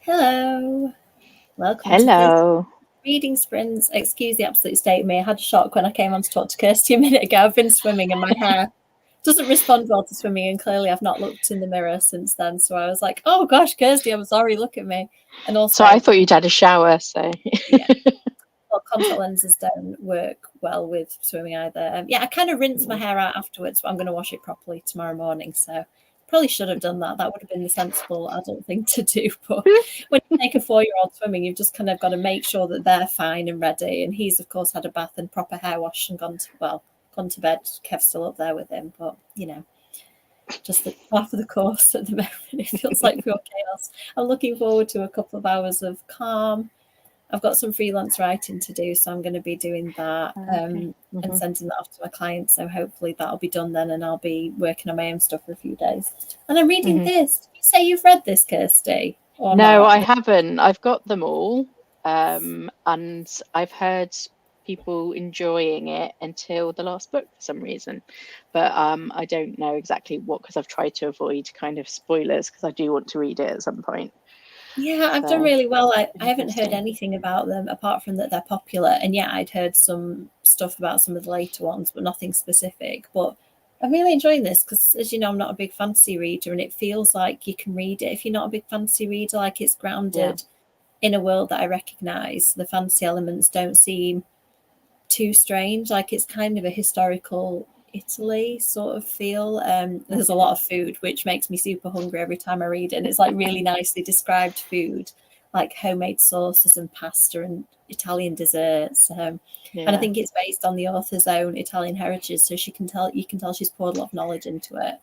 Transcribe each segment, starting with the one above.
Hello, welcome to this Hello. reading sprints. Excuse the absolute state of me. I had a shock when I came on to talk to Kirsty a minute ago. I've been swimming and my hair doesn't respond well to swimming, and clearly I've not looked in the mirror since then. So I was like, "Oh gosh, Kirsty, I'm sorry. Look at me." And also, So I thought you'd had a shower, so yeah, well, contact lenses don't work well with swimming either. Yeah, I kind of rinsed my hair out afterwards, but I'm going to wash it properly tomorrow morning. So probably should have done that. That would have been the sensible adult thing to do. But when you take a 4-year-old swimming, you've just kind of got to make sure that they're fine and ready. And he's, of course, had a bath and proper hair wash and gone to bed. Kev's still up there with him, but just the half of the course at the moment. It feels like pure chaos. I'm looking forward to a couple of hours of calm. I've got some freelance writing to do, so I'm going to be doing that and sending that off to my clients. So hopefully that'll be done then, and I'll be working on my own stuff for a few days. And I'm reading this. Did you say you've read this, Kirsty? Or No, not? I haven't. I've got them all, and I've heard people enjoying it until the last book for some reason, but I don't know exactly what, because I've tried to avoid kind of spoilers because I do want to read it at some point. Yeah, I've done really well. I haven't heard anything about them apart from that they're popular. And yeah, I'd heard some stuff about some of the later ones, but nothing specific. But I'm really enjoying this because, as you know, I'm not a big fantasy reader, and it feels like you can read it if you're not a big fantasy reader. Like, it's grounded in a world that I recognise. The fantasy elements don't seem too strange. Like, it's kind of a historical Italy sort of feel. There's a lot of food, which makes me super hungry every time I read it. And it's like really nicely described food, like homemade sauces and pasta and Italian desserts. And I think it's based on the author's own Italian heritage, so you can tell she's poured a lot of knowledge into it.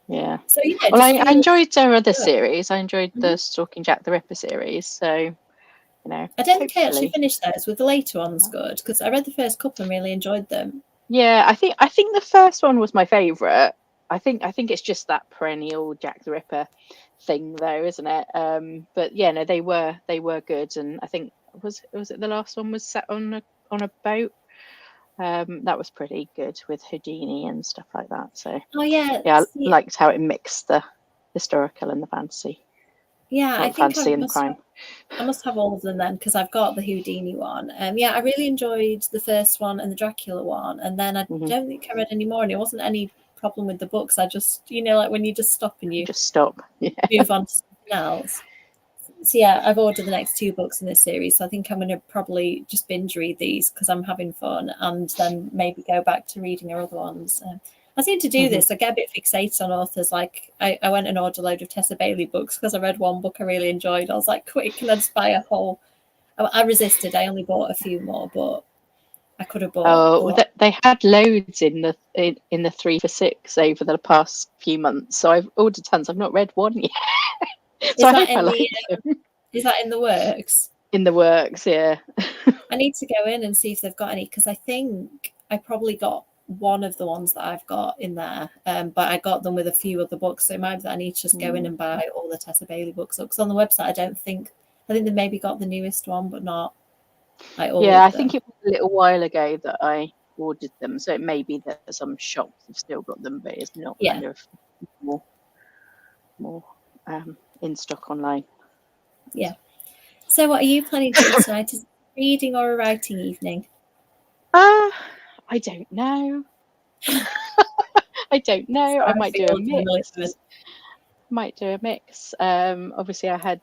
Yeah. So yeah, well, I enjoyed her other series. I enjoyed the Stalking Jack the Ripper series. So, I don't think I actually finished those. Were the later ones good? Because I read the first couple and really enjoyed them. Yeah, I think the first one was my favourite. I think it's just that perennial Jack the Ripper thing, though, isn't it? But yeah, no, they were good, and I think was it the last one was set on a boat. That was pretty good with Houdini and stuff like that. So I liked how it mixed the historical and the fantasy. Yeah, I think fantasy and crime. I must have all of them then, because I've got the Houdini one. Yeah, I really enjoyed the first one and the Dracula one, and then I don't think I read any more, and it wasn't any problem with the books. I just, like when you just stop and you just stop, move on to something else. So yeah, I've ordered the next 2 books in this series, so I think I'm going to probably just binge read these because I'm having fun, and then maybe go back to reading our other ones. I seem to do this. I get a bit fixated on authors. Like, I went and ordered a load of Tessa Bailey books because I read one book I really enjoyed. I was like, quick, can I just buy a whole? I resisted. I only bought a few more, but I could have bought. They had loads in the 3 for $6 over the past few months. So I've ordered tons. I've not read one yet. So I hope I like them. Is that in the works? In the works, yeah. I need to go in and see if they've got any, because I think I probably got one of the ones that I've got in there, but I got them with a few other books, so it might be that I need to just go in and buy all the Tessa Bailey books up, because on the website I think they maybe got the newest one, but not like all I think it was a little while ago that I ordered them, so it may be that some shops have still got them, but it's not kind of more in stock online. Yeah. So what are you planning to do tonight? Is it a reading or a writing evening? I don't know. I don't know. I might do a mix. Obviously, I had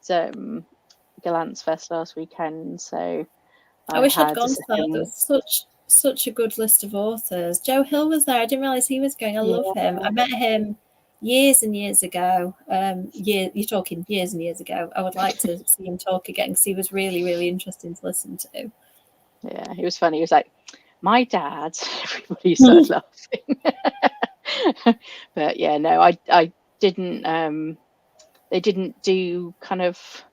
Gallant's Fest last weekend, so I wish I'd gone to that. There was such a good list of authors. Joe Hill was there. I didn't realise he was going. I love him. I met him years and years ago. You're talking years and years ago. I would like to see him talk again because he was really, really interesting to listen to. Yeah, he was funny. He was like, my dad. Everybody started laughing. But yeah, no, I didn't. They didn't do kind of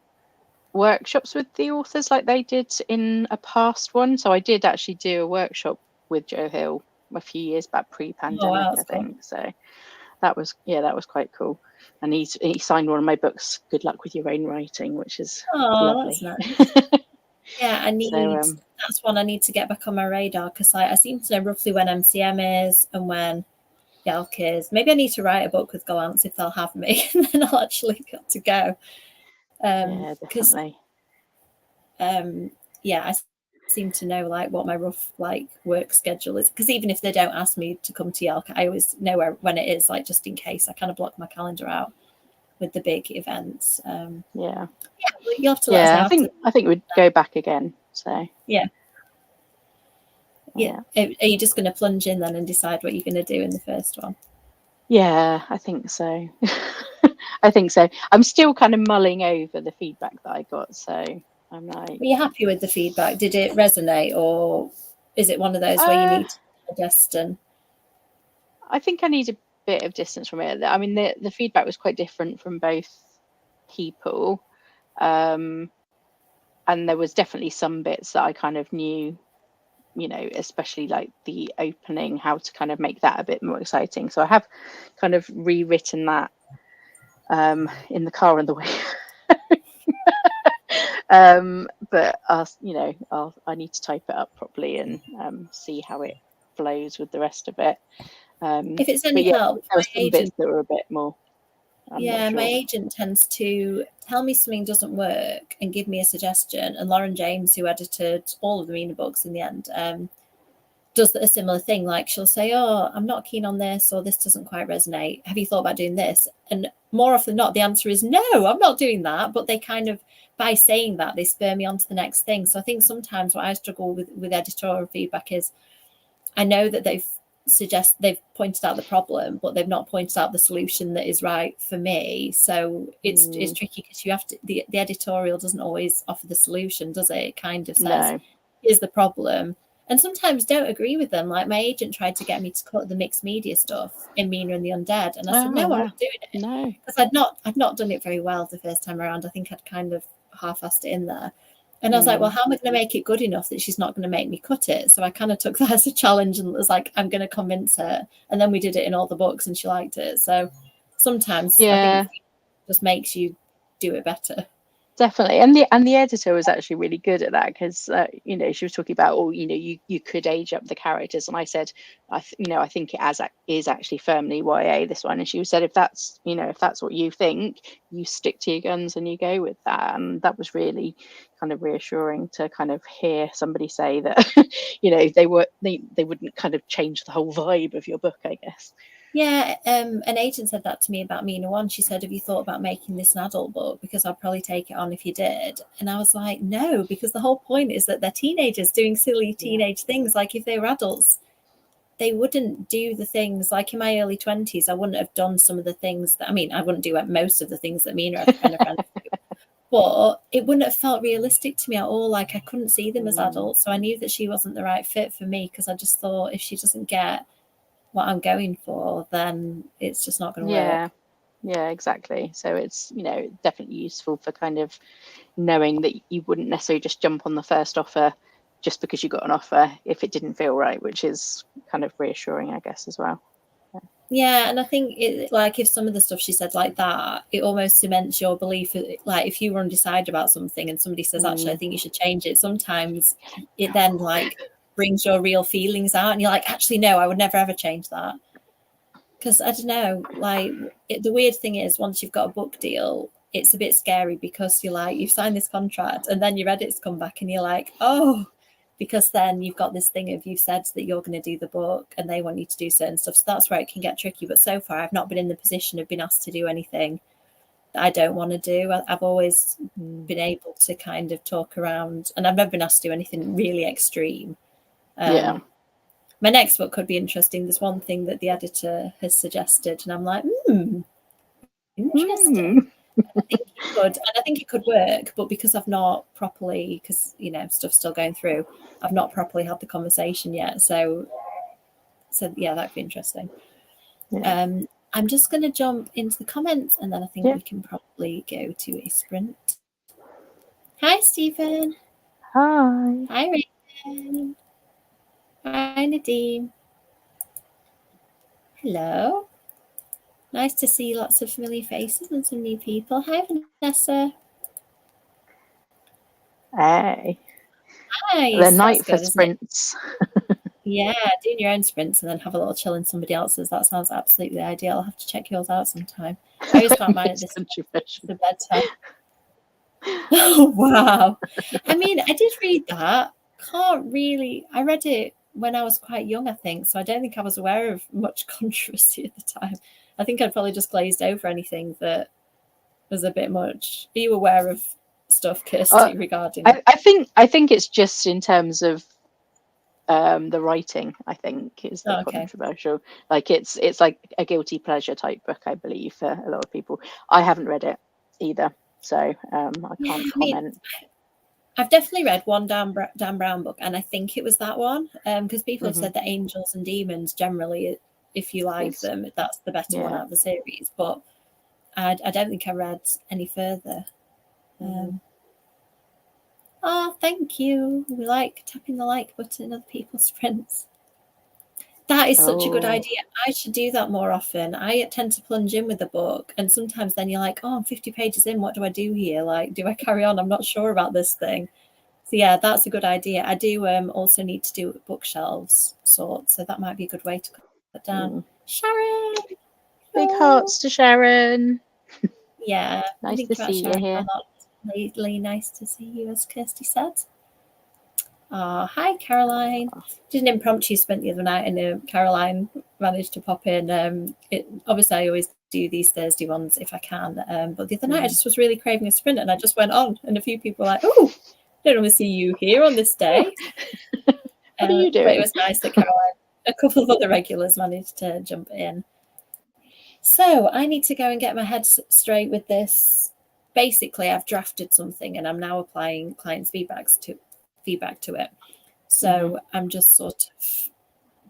workshops with the authors like they did in a past one. So I did actually do a workshop with Joe Hill a few years back, pre-pandemic, I think. Cool. So that was quite cool. And he signed one of my books, Good Luck with Your Own Writing, which is lovely. That's nice. Yeah, I need that's one I need to get back on my radar, because I seem to know roughly when MCM is and when Yelk is. Maybe I need to write a book with Gallants if they'll have me, and then I'll actually got to go. Yeah, Because definitely. yeah, I seem to know like what my rough like work schedule is, because even if they don't ask me to come to Yelk, I always know when it is, like just in case. I kind of block my calendar out with the big events. Yeah, well, you'll have to let us know after. I think we'd go back again. So Yeah. Are you just going to plunge in then and decide what you're going to do in the first one? Yeah, I think so. I think so. I'm still kind of mulling over the feedback that I got, so I'm like, Were you happy with the feedback? Did it resonate, or is it one of those where you need to digest? And I think I need a bit of distance from it. I mean, the feedback was quite different from both people, and there was definitely some bits that I kind of knew, you know, especially like the opening, how to kind of make that a bit more exciting. So I have kind of rewritten that in the car on the way. But I need to type it up properly and see how it flows with the rest of it. if it's any help, there were some bits that were a bit more. My agent tends to tell me something doesn't work and give me a suggestion. And Lauren James, who edited all of the Mina books in the end, does a similar thing. Like she'll say, "Oh, I'm not keen on this, or this doesn't quite resonate. Have you thought about doing this?" And more often than not, the answer is no, I'm not doing that. But they kind of, by saying that, they spur me on to the next thing. So I think sometimes what I struggle with editorial feedback is I know that they've pointed out the problem, but they've not pointed out the solution that is right for me. So it's tricky because you have to, the editorial doesn't always offer the solution, does it? It kind of says, here's the problem. And sometimes don't agree with them. Like my agent tried to get me to cut the mixed media stuff in Mina and the Undead. And I said, no, I'm not doing it. No. Because I'd not done it very well the first time around. I think I'd kind of half-assed it in there. And I was like, well, how am I going to make it good enough that she's not going to make me cut it? So I kind of took that as a challenge and was like, I'm going to convince her. And then we did it in all the books and she liked it. So sometimes I think it just makes you do it better. Definitely, and the editor was actually really good at that because you know, she was talking about, oh, you know, you could age up the characters, and I said, I think it is actually firmly YA, this one, and she said, if that's what you think, you stick to your guns and you go with that. And that was really kind of reassuring to kind of hear somebody say that you know, they wouldn't kind of change the whole vibe of your book, I guess. Yeah, an agent said that to me about Mina 1. She said, have you thought about making this an adult book? Because I'd probably take it on if you did. And I was like, no, because the whole point is that they're teenagers doing silly teenage things. Like if they were adults, they wouldn't do the things, like in my early 20s, I wouldn't have done some of the things that, I mean, I wouldn't do most of the things that Mina and her friends do. But it wouldn't have felt realistic to me at all. Like I couldn't see them as adults. So I knew that she wasn't the right fit for me because I just thought if she doesn't get what I'm going for, then it's just not going to work. Yeah, exactly. So it's, you know, definitely useful for kind of knowing that you wouldn't necessarily just jump on the first offer just because you got an offer if it didn't feel right, which is kind of reassuring, I guess, as well. Yeah, and I think like if some of the stuff she said like that, it almost cements your belief. Like if you were undecided about something and somebody says, actually, I think you should change it, sometimes it then like brings your real feelings out and you're like, actually, no, I would never ever change that. Because I don't know, like the weird thing is once you've got a book deal, it's a bit scary because you're like, you've signed this contract and then your edits come back and you're like, oh, because then you've got this thing of you've said that you're going to do the book and they want you to do certain stuff. So that's where it can get tricky. But so far, I've not been in the position of being asked to do anything that I don't want to do. I've always been able to kind of talk around, and I've never been asked to do anything really extreme. My next book could be interesting. There's one thing that the editor has suggested, and I'm like, interesting. I think it could, and I think it could work, but because I've not properly, because you know stuff's still going through, I've not properly had the conversation yet. So yeah, that'd be interesting. I'm just going to jump into the comments, and then I think we can probably go to a sprint. Hi, Stephen. Hi. Hi, Rayton. Hi, Nadine. Hello. Nice to see lots of familiar faces and some new people. Hi, Vanessa. Hey. Nice. The night for sprints. Yeah, doing your own sprints and then have a little chill in somebody else's. That sounds absolutely ideal. I'll have to check yours out sometime. I always find mine at this the bedtime. Oh, wow. I mean, I did read that. I read it when I was quite young, I think. So I don't think I was aware of much controversy at the time. I think I'd probably just glazed over anything that was a bit much. Are you aware of stuff, Kirsty, regarding that? I think it's just in terms of the writing, I think, is the controversial. Like it's like a guilty pleasure type book, I believe, for a lot of people. I haven't read it either, so I can't comment. I've definitely read one Dan Brown book, and I think it was that one, because people have said that Angels and Demons generally, if you like them, that's the better one out of the series. But I don't think I read any further. Oh, thank you. We like tapping the like button in other people's prints. That is such a good idea. I should do that more often. I tend to plunge in with a book, and sometimes then you're like, oh, I'm 50 pages in. What do I do here? Like, do I carry on? I'm not sure about this thing. So yeah, that's a good idea. I do also need to do bookshelves sort, so that might be a good way to put down. Sharon! Big hearts to Sharon. Yeah. Nice to see you here. Lately, nice to see you, as Kirsty said. Hi, Caroline. Did an impromptu sprint the other night, and Caroline managed to pop in. Obviously, I always do these Thursday ones if I can, but the other night I just was really craving a sprint, and I just went on, and a few people were like, oh, I don't want to see you here on this day. What are you doing? But it was nice that Caroline, a couple of other regulars managed to jump in. So I need to go and get my head straight with this. Basically, I've drafted something, and I'm now applying clients' feedback to it. So I'm just sort of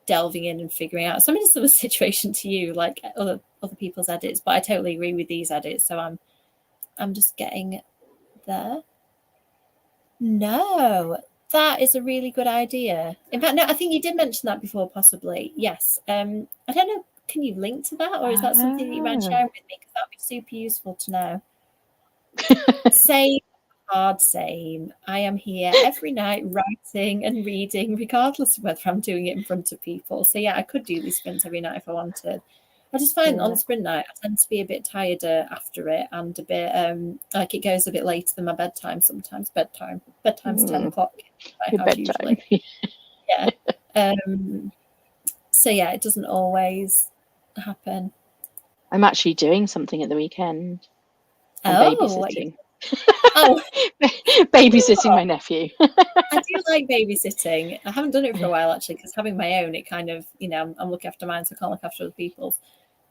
delving in and figuring out some similar situation to you, like other people's edits, but I totally agree with these edits. So I'm just getting there. No, that is a really good idea. In fact, no, I think you did mention that before, possibly. Yes. I don't know. Can you link to that, or is that something that you mind sharing with me? Because that'd be super useful to know. Same. I am here every night writing and reading, regardless of whether I'm doing it in front of people. So yeah, I could do these sprints every night if I wanted. I just find on sprint night I tend to be a bit tired after it, and a bit like it goes a bit later than my bedtime sometimes. Bedtime's 10 o'clock usually. Yeah. So yeah, it doesn't always happen. I'm actually doing something at the weekend. I'm babysitting. Babysitting my nephew. I do like babysitting. I haven't done it for a while actually, because having my own, it kind of, I'm looking after mine, so I can't look after other people's.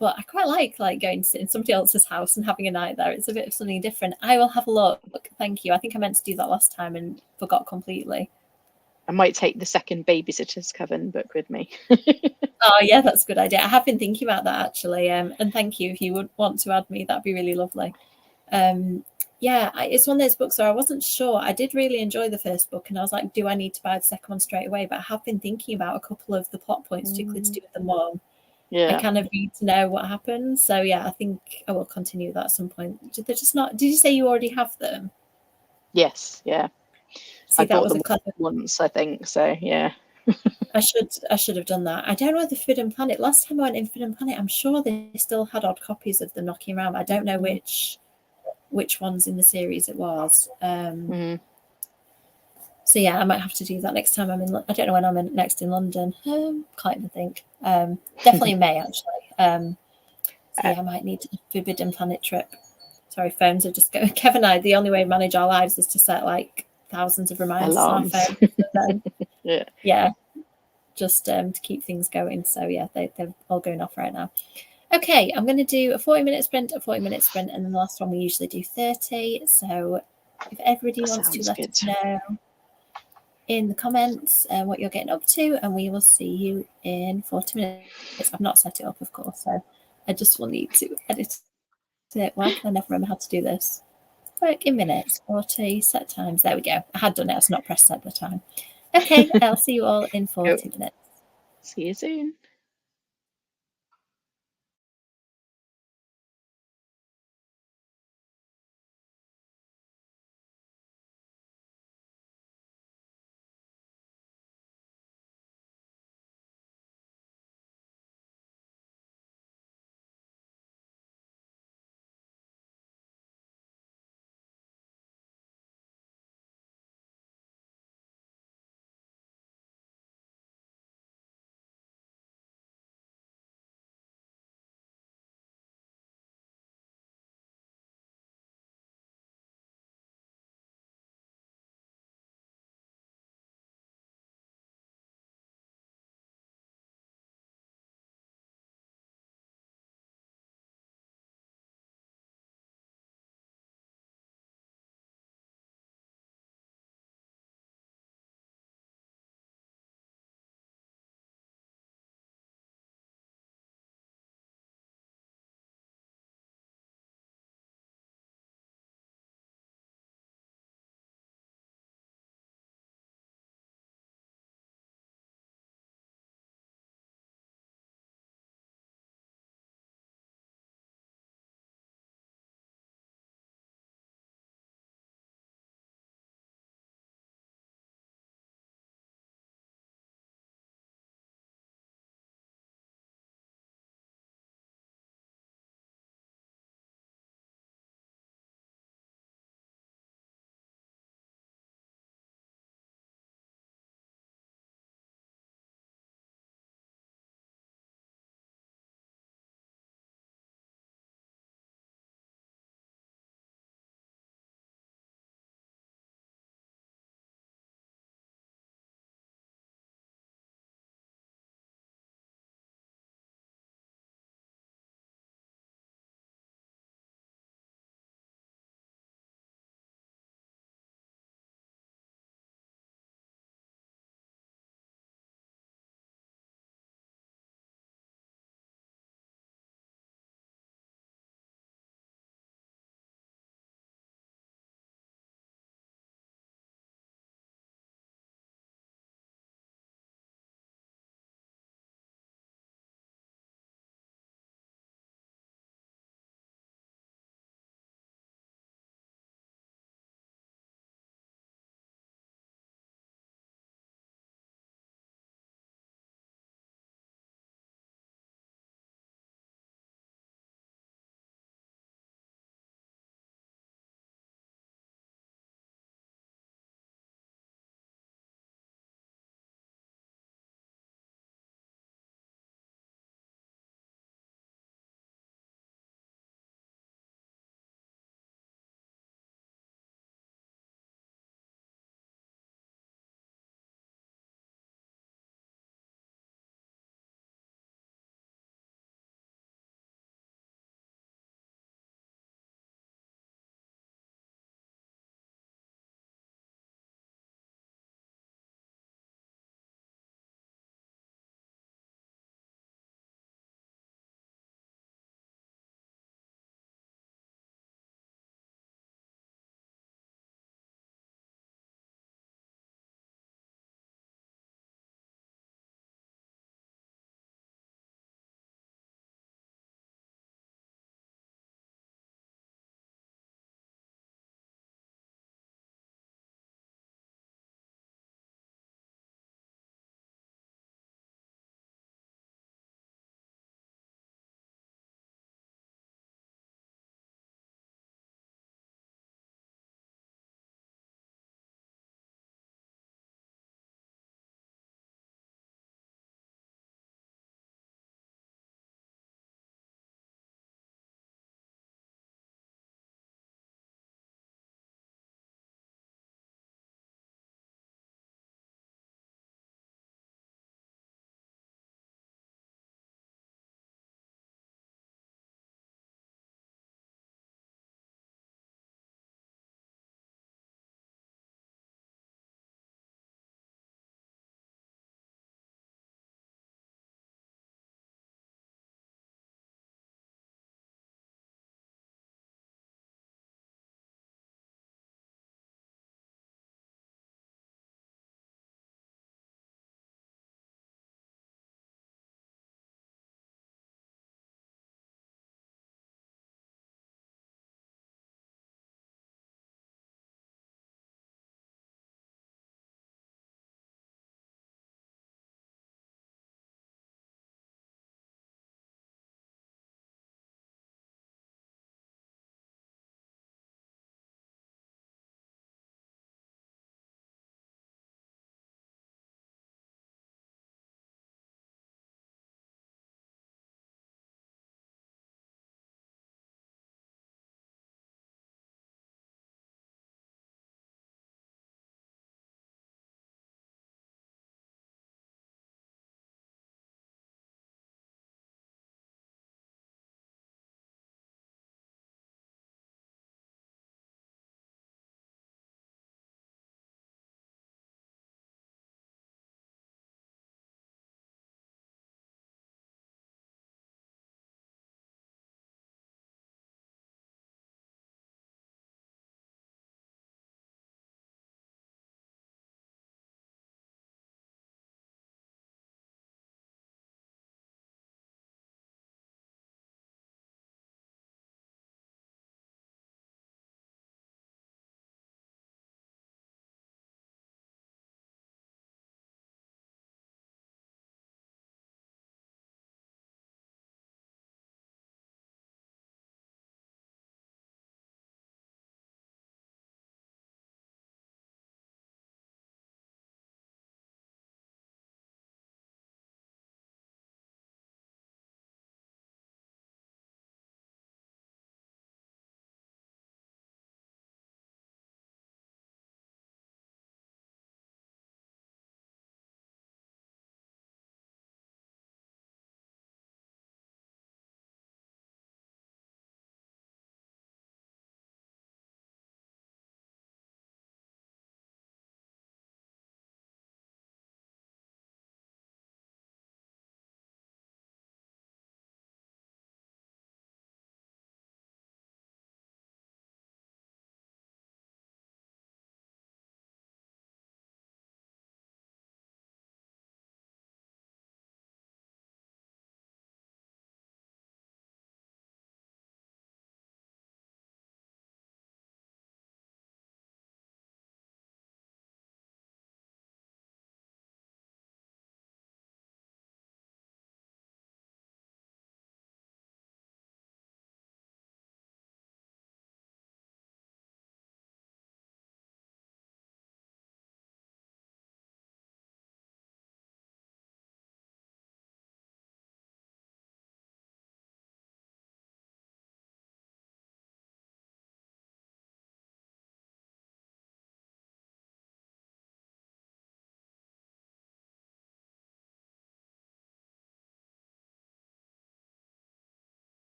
But I quite like going to sit in somebody else's house and having a night there. It's a bit of something different. I will have a look. Thank you. I think I meant to do that last time and forgot completely. I might take the second Babysitter's Coven book with me. Oh yeah, that's a good idea. I have been thinking about that actually. And thank you. If you would want to add me, that'd be really lovely. Yeah, it's one of those books where I wasn't sure. I did really enjoy the first book, and I was like, do I need to buy the second one straight away? But I have been thinking about a couple of the plot points, particularly to do with the mom. Yeah. I kind of need to know what happens. So yeah, I think I will continue that at some point. They're just not. Did you say you already have them? Yes. Yeah. See, that was a clever once, I think. So yeah. I should have done that. I don't know the Forbidden Planet. Last time I went in Forbidden Planet, I'm sure they still had odd copies of them knocking around. I don't know which ones in the series it was. So yeah, I might have to do that next time I'm in. I don't know when I'm next in London. Can't even think. Definitely in May actually. So yeah, I might need a Forbidden Planet trip. Sorry, phones are just going. Kev and I, the only way we manage our lives is to set like thousands of reminders on our phone. Yeah, just to keep things going. So yeah, they're all going off right now. Okay, I'm going to do a 40-minute sprint, a 40-minute sprint, and then the last one we usually do 30. So if everybody wants to let us know in the comments what you're getting up to, and we will see you in 40 minutes. I've not set it up, of course, so I just will need to edit it. Why can I never remember how to do this? Work in minutes, 40 set times. There we go. I had done it. I was not pressed set the time. Okay, I'll see you all in 40 minutes. See you soon.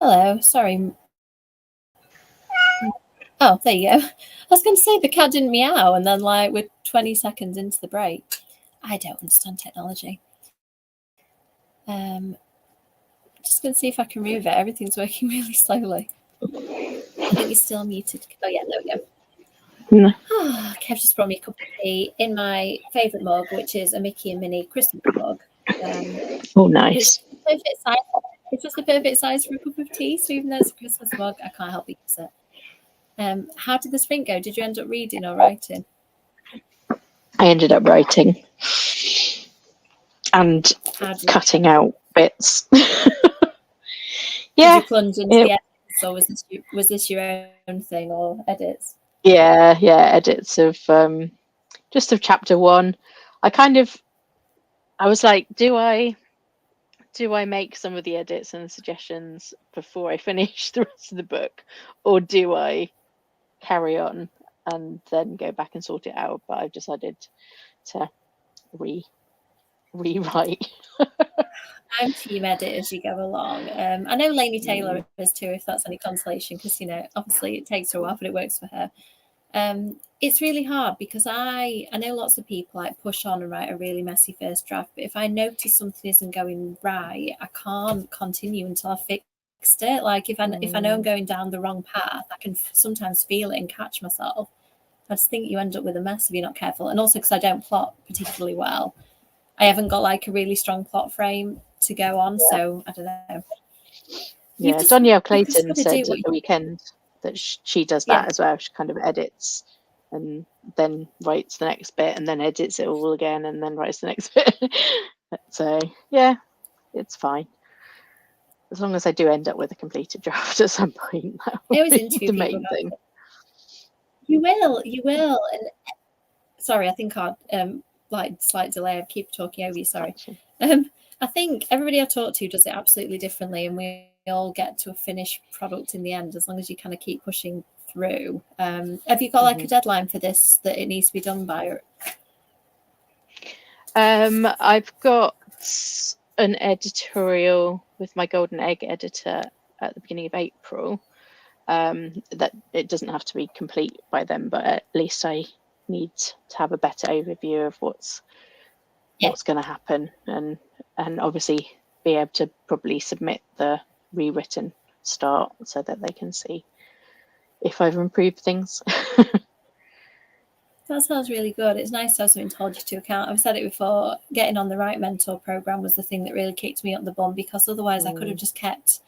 Hello, sorry. Oh, there you go. I was going to say the cat didn't meow, and then like we're 20 seconds into the break. I don't understand technology. Just going to see if I can remove it. Everything's working really slowly. I think you're still muted. Oh yeah, there we go. No. Oh, Kev just brought me a cup of tea in my favourite mug, which is a Mickey and Minnie Christmas mug. Oh, nice. It's the perfect size. It's just the perfect size for a cup of tea. So even though it's a Christmas mug, I can't help but use it. How did the sprint go? Did you end up reading or writing? I ended up writing and cutting out bits. Yeah. Did you plunge into the edits, or was this your own thing, or edits? Yeah, edits of just of chapter 1. I was like, do I make some of the edits and suggestions before I finish the rest of the book, or do I carry on and then go back and sort it out? But I've decided to rewrite. I'm team edit as you go along. I know Lainey Taylor is too, if that's any consolation, because obviously it takes her a while, but it works for her. It's really hard because I know lots of people like push on and write a really messy first draft, but if I notice something isn't going right, I can't continue until I've fixed it. Like if I know I'm going down the wrong path, I can sometimes feel it and catch myself. I just think you end up with a mess if you're not careful. And also because I don't plot particularly well, I haven't got like a really strong plot frame to go on. Yeah. So I don't know. Yeah, Donielle Clayton said at the weekend that she does that as well. She kind of edits and then writes the next bit and then edits it all again and then writes the next bit. So yeah, it's fine. As long as I do end up with a completed draft at some point, that will be the main thing. You will. And sorry, I think I like slight delay. I keep talking over you. Sorry. I think everybody I talk to does it absolutely differently, and we all get to a finished product in the end as long as you kind of keep pushing through. Have you got like a deadline for this that it needs to be done by? I've got an editorial with my Golden Egg editor at the beginning of April. That it doesn't have to be complete by then, but at least I need to have a better overview of what's going to happen, and obviously be able to probably submit the rewritten start so that they can see if I've improved things. That sounds really good. It's nice to have something to hold you to account. I've said it before, getting on the right mentor program was the thing that really kicked me up the bum, because otherwise I could have just kept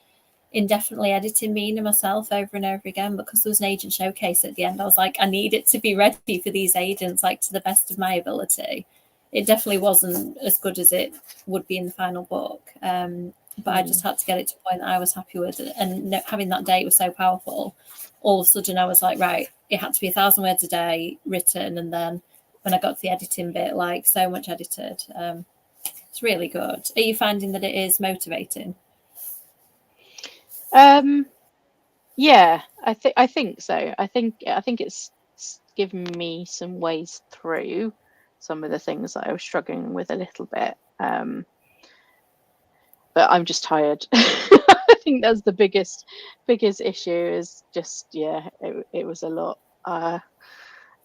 indefinitely editing Mina myself over and over again. Because there was an agent showcase at the end, I was like, I need it to be ready for these agents, like to the best of my ability. It definitely wasn't as good as it would be in the final book, but I just had to get it to a point that I was happy with, and having that date was so powerful. All of a sudden I was like, right, it had to be 1,000 words a day written, and then when I got to the editing bit, like so much edited. It's really good. Are you finding that it is motivating? Yeah, I think so. I think it's given me some ways through some of the things that I was struggling with a little bit. But I'm just tired. I think that's the biggest issue, is just it was a lot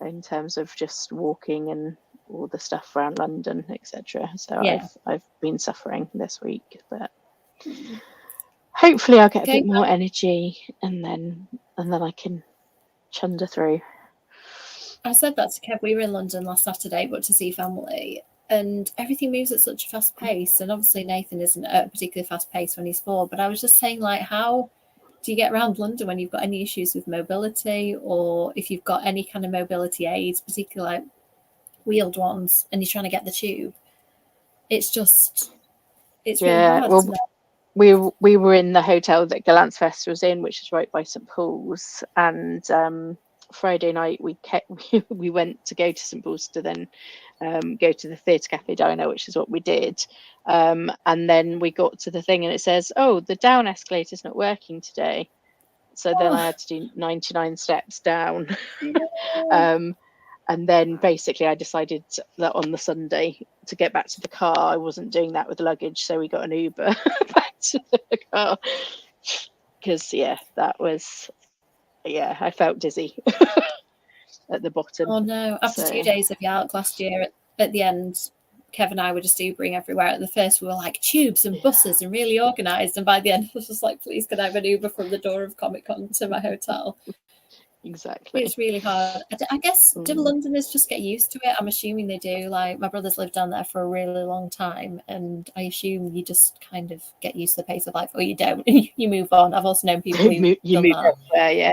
in terms of just walking and all the stuff around London, etc. So I've been suffering this week, but hopefully I'll get a bit more energy, and then I can chunder through. I said that to Kev. We were in London last Saturday, but to see family, and everything moves at such a fast pace. And obviously Nathan isn't at a particularly fast pace when he's 4. But I was just saying, like, how do you get around London when you've got any issues with mobility, or if you've got any kind of mobility aids, particularly like wheeled ones, and you're trying to get the tube? It's really hard. Well, we were in the hotel that Galansfest was in, which is right by St Paul's, and Friday night we went to go to St Paul's to then go to the Theatre Cafe Diner, which is what we did, and then we got to the thing and it says, oh, the down escalator's not working today, so then I had to do 99 steps down. And then basically I decided that on the Sunday, to get back to the car, I wasn't doing that with the luggage, so we got an Uber back to the car. because that was I felt dizzy at the bottom. Oh no! After 2 days of Yark last year, at the end, Kev and I were just Ubering everywhere. At the first, we were like tubes and buses and really organised, and by the end, I was just like, please, can I have an Uber from the door of Comic-Con to my hotel? Exactly. It's really hard. I guess do Londoners just get used to it? I'm assuming they do. Like my brother's lived down there for a really long time, and I assume you just kind of get used to the pace of life, or you don't. You move on. I've also known people who you done move that. elsewhere, yeah.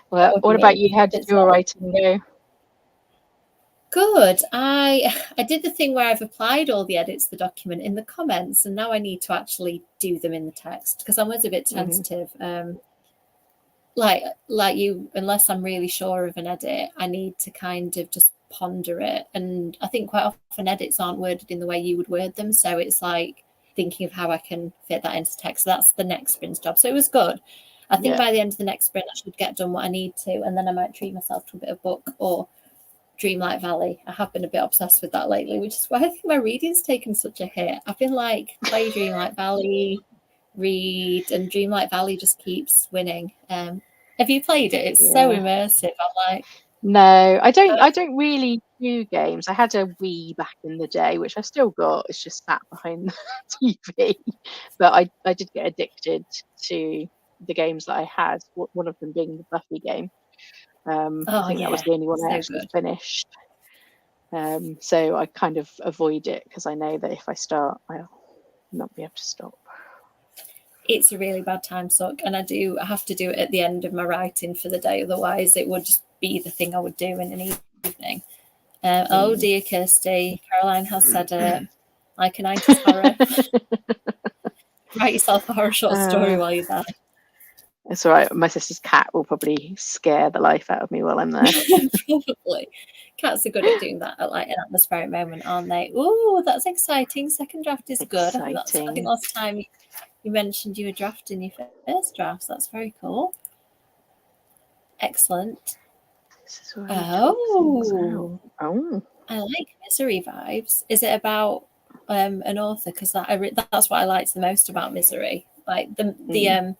Well, what about you? How did your writing go? Good. I did the thing where I've applied all the edits to the document in the comments, and now I need to actually do them in the text because I was a bit tentative. Like you, unless I'm really sure of an edit, I need to kind of just ponder it. And I think quite often edits aren't worded in the way you would word them, so it's like thinking of how I can fit that into text. So that's the next sprint's job. So it was good. I think by the end of the next sprint, I should get done what I need to, and then I might treat myself to a bit of book or Dreamlight Valley. I have been a bit obsessed with that lately, which is why I think my reading's taken such a hit. I've been like, play Dreamlight Valley, read, and Dreamlight Valley just keeps winning. Have you played it? It's so immersive. I'm like, no, I don't really do games. I had a Wii back in the day, which I still got. It's just sat behind the TV. But I did get addicted to the games that I had. One of them being the Buffy game. I think that was the only one I actually finished. So I kind of avoid it because I know that if I start, I'll not be able to stop. It's a really bad time suck, and I have to do it at the end of my writing for the day. Otherwise, it would just be the thing I would do in an evening. Oh dear, Kirsty, Caroline has said it. Like a 90s horror. Write yourself a horror short story while you're there. It's all right. My sister's cat will probably scare the life out of me while I'm there. Probably. Cats are good at doing that at like an atmospheric moment, aren't they? Oh, that's exciting. Second draft is good. I think last time you mentioned you were drafting your first drafts. That's very cool. Excellent. Oh, I like Misery vibes. Is it about an author? Because that's what I liked the most about Misery. Like the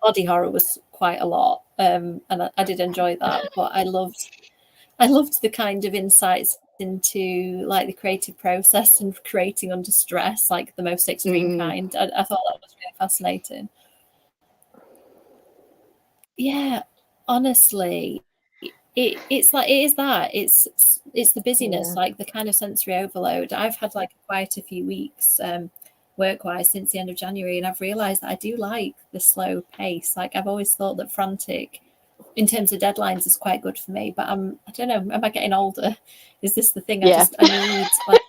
body horror was quite a lot, and I did enjoy that. But I loved the kind of insights into like the creative process and creating under stress, like the most extreme kind. I thought that was really fascinating. Yeah, honestly, it's the busyness, like the kind of sensory overload. I've had like quite a few weeks work-wise since the end of January, and I've realized that I do like the slow pace. Like I've always thought that frantic in terms of deadlines is quite good for me, but I don't know, am I getting older? Is this the thing? I need like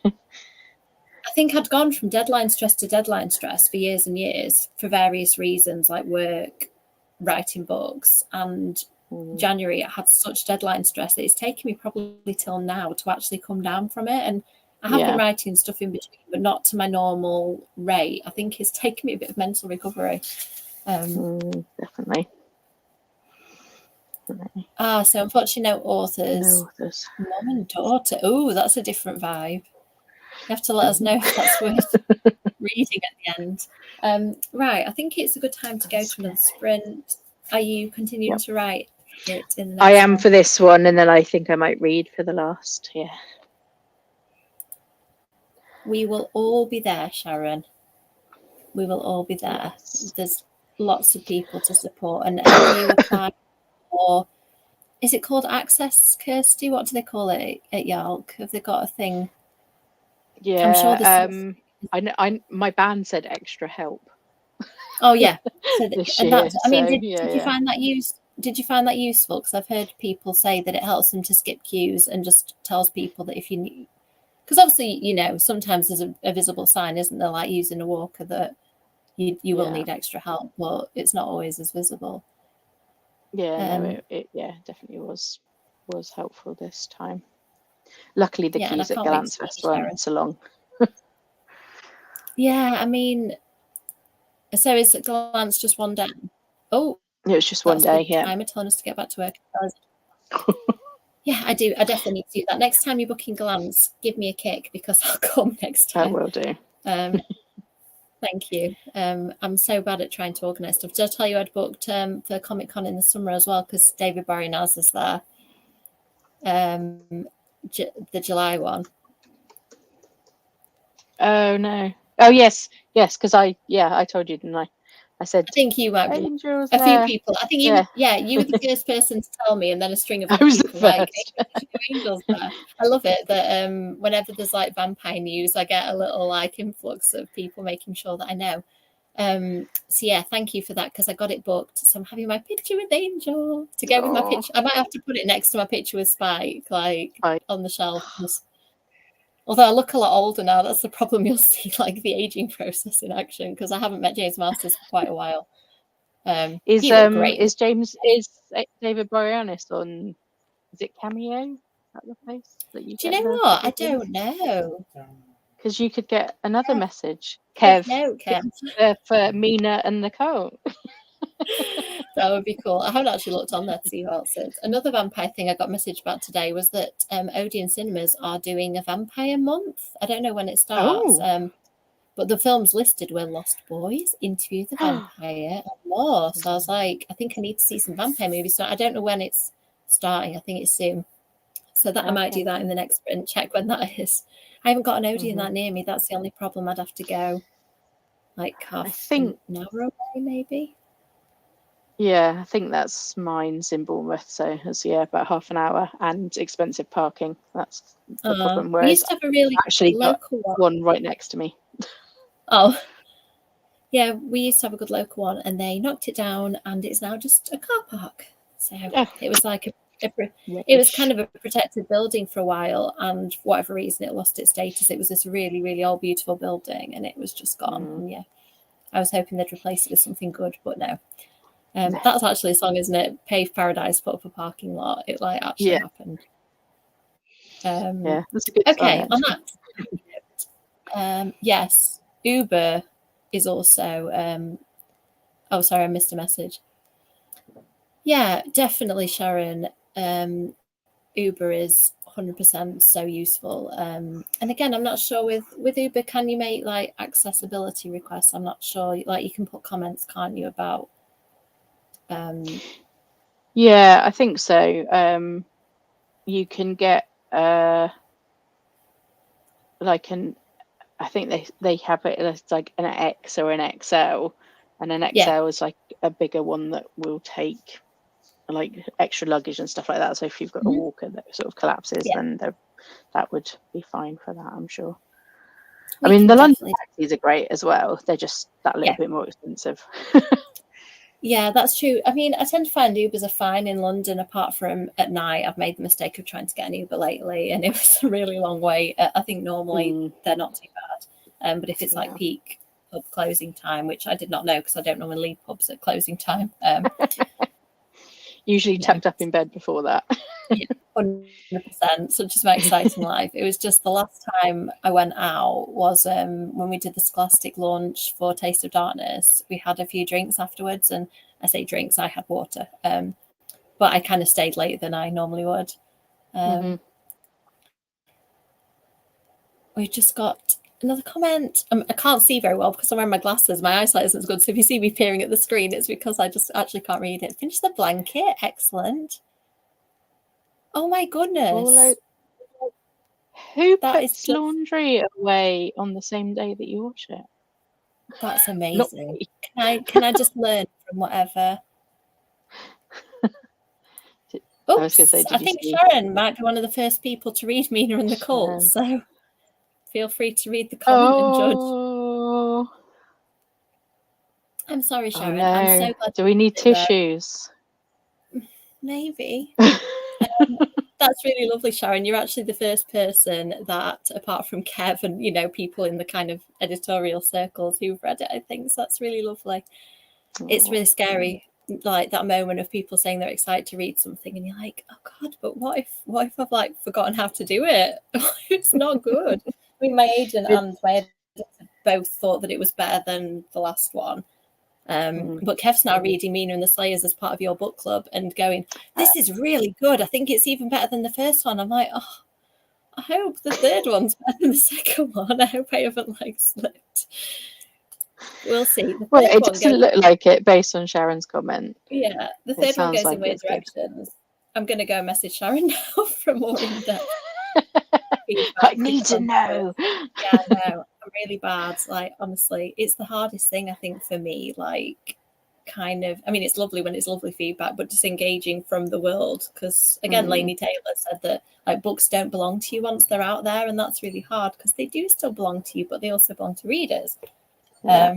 I think I'd gone from deadline stress to deadline stress for years and years for various reasons, like work, writing books, and January I had such deadline stress that it's taken me probably till now to actually come down from it. And I have been writing stuff in between, but not to my normal rate. I think it's taken me a bit of mental recovery. Definitely. So unfortunately no authors. Mum and daughter. Oh, that's a different vibe. You have to let us know if that's worth reading at the end. Right, I think it's a good time to go to another sprint. Are you continuing to write it in the next I am for this one, and then I think I might read for the last. We will all be there, Sharon. We will all be there. Yes. There's lots of people to support, and have you applied for, is it called Access, Kirsty? What do they call it at Yark? Have they got a thing? Yeah, I'm sure I my band said extra help. Oh yeah, so did you find that Did you find that useful? Because I've heard people say that it helps them to skip queues and just tells people that if you need, because obviously sometimes there's a visible sign, isn't there, like using a walker, that you will need extra help, but it's not always as visible. Yeah, no, it definitely was helpful this time. Luckily, the queues at Glance Fest weren't so long. Yeah, I mean, so is Glance just one day? Oh, it was just one day. Yeah, timer telling us to get back to work. Yeah, I do. I definitely need to do that. Next time you're booking Glance, give me a kick because I'll come next time. I will do. Thank you. I'm so bad at trying to organise stuff. Did I tell you I'd booked for Comic Con in the summer as well, because David Boreanaz is there. The July one. Oh no. Oh yes, because I told you, didn't I? I said I think you might be Angels a there. few people. I think you you were the first person to tell me, and then a string of other people like Angels there. I love it that whenever there's like vampire news, I get a little like influx of people making sure that I know. So yeah, thank you for that, because I got it booked. So I'm having my picture with Angel to go with my picture. I might have to put it next to my picture with Spike, like on the shelf. Although I look a lot older now, that's the problem. You'll see like the aging process in action, because I haven't met James Masters for quite a while. Is great. is David Boreanaz on? Is it Cameo? Is that the place that you? Do you know what? I don't know. Because you could get another message, Kev, Kev. for Mina and Nicole. That would be cool. I haven't actually looked on there to see who else is. Another vampire thing I got a message about today was that Odeon Cinemas are doing a vampire month. I don't know when it starts, but the films listed were Lost Boys, Interview the Vampire, and more. So I was like, I think I need to see some vampire movies. So I don't know when it's starting. I think it's soon. So that I might do that in the next sprint, check when that is. I haven't got an Odeon that near me. That's the only problem. I'd have to go like half an hour away, maybe. Yeah, I think that's mine's in Bournemouth, so it's about half an hour and expensive parking. That's the problem. Whereas we used to have a really actually local one right next to me. Oh, yeah, we used to have a good local one, and they knocked it down, and it's now just a car park. So it was like it was kind of a protected building for a while, and for whatever reason it lost its status. It was this really, really old, beautiful building, and it was just gone. And I was hoping they'd replace it with something good, but no. That's actually a song, isn't it? Paved Paradise, put up a parking lot. It like actually happened. That's a good okay, song, on that. Yes, Uber is also oh sorry, I missed a message. Yeah, definitely, Sharon. Uber is 100% so useful. And again, I'm not sure with Uber, can you make like accessibility requests? I'm not sure. Like you can put comments, can't you, about yeah, I think so. You can get like I think they have it as like an X or an XL, and an XL is like a bigger one that will take like extra luggage and stuff like that. So if you've got a walker that sort of collapses, then that would be fine for that, I'm sure. I mean, the London taxis are great as well. They're just that little bit more expensive. Yeah, that's true. I mean, I tend to find Ubers are fine in London, apart from at night. I've made the mistake of trying to get an Uber lately, and it was a really long wait. I think normally they're not too bad. But if it's like peak pub closing time, which I did not know because I don't normally leave pubs at closing time. Usually tucked up in bed before that. 100%. Such is my exciting life. It was just the last time I went out was when we did the Scholastic launch for Taste of Darkness. We had a few drinks afterwards, and I say drinks, I had water, but I kind of stayed later than I normally would. We've just got another comment. I can't see very well because I'm wearing my glasses. My eyesight isn't as good, so if you see me peering at the screen, it's because I just actually can't read it. Finish the blanket. Excellent. Oh my goodness. Who puts laundry away on the same day that you wash it? That's amazing. Can I just learn from whatever? Oops, I think Sharon might be one of the first people to read Mina and the Cult, so feel free to read the comment and judge. I'm sorry, Sharon. No. I'm so glad. Do we need tissues? Maybe. That's really lovely, Sharon. You're actually the first person that, apart from Kev and people in the kind of editorial circles who've read it, I think. So that's really lovely. It's really scary, like that moment of people saying they're excited to read something, and you're like, oh God, but what if I've like forgotten how to do it? It's not good. I mean, my agent and my editor both thought that it was better than the last one. But Kev's now reading Mina and the Slayers as part of your book club and going, this is really good. I think it's even better than the first one. I'm like, oh, I hope the third one's better than the second one. I hope I haven't like slipped. We'll see. The Well, third it one doesn't goes. look like it based on Sharon's comment. Yeah, the It third one sounds goes like in weird it's good. directions. I'm going to go message Sharon now for more in-depth feedback. I need to know. Yeah, I know. I'm really bad. Like, honestly, it's the hardest thing, I think, for me. Like, kind of, I mean, it's lovely when it's lovely feedback, but disengaging from the world. Because, again, Laini Taylor said that, like, books don't belong to you once they're out there. And that's really hard because they do still belong to you, but they also belong to readers. Yeah.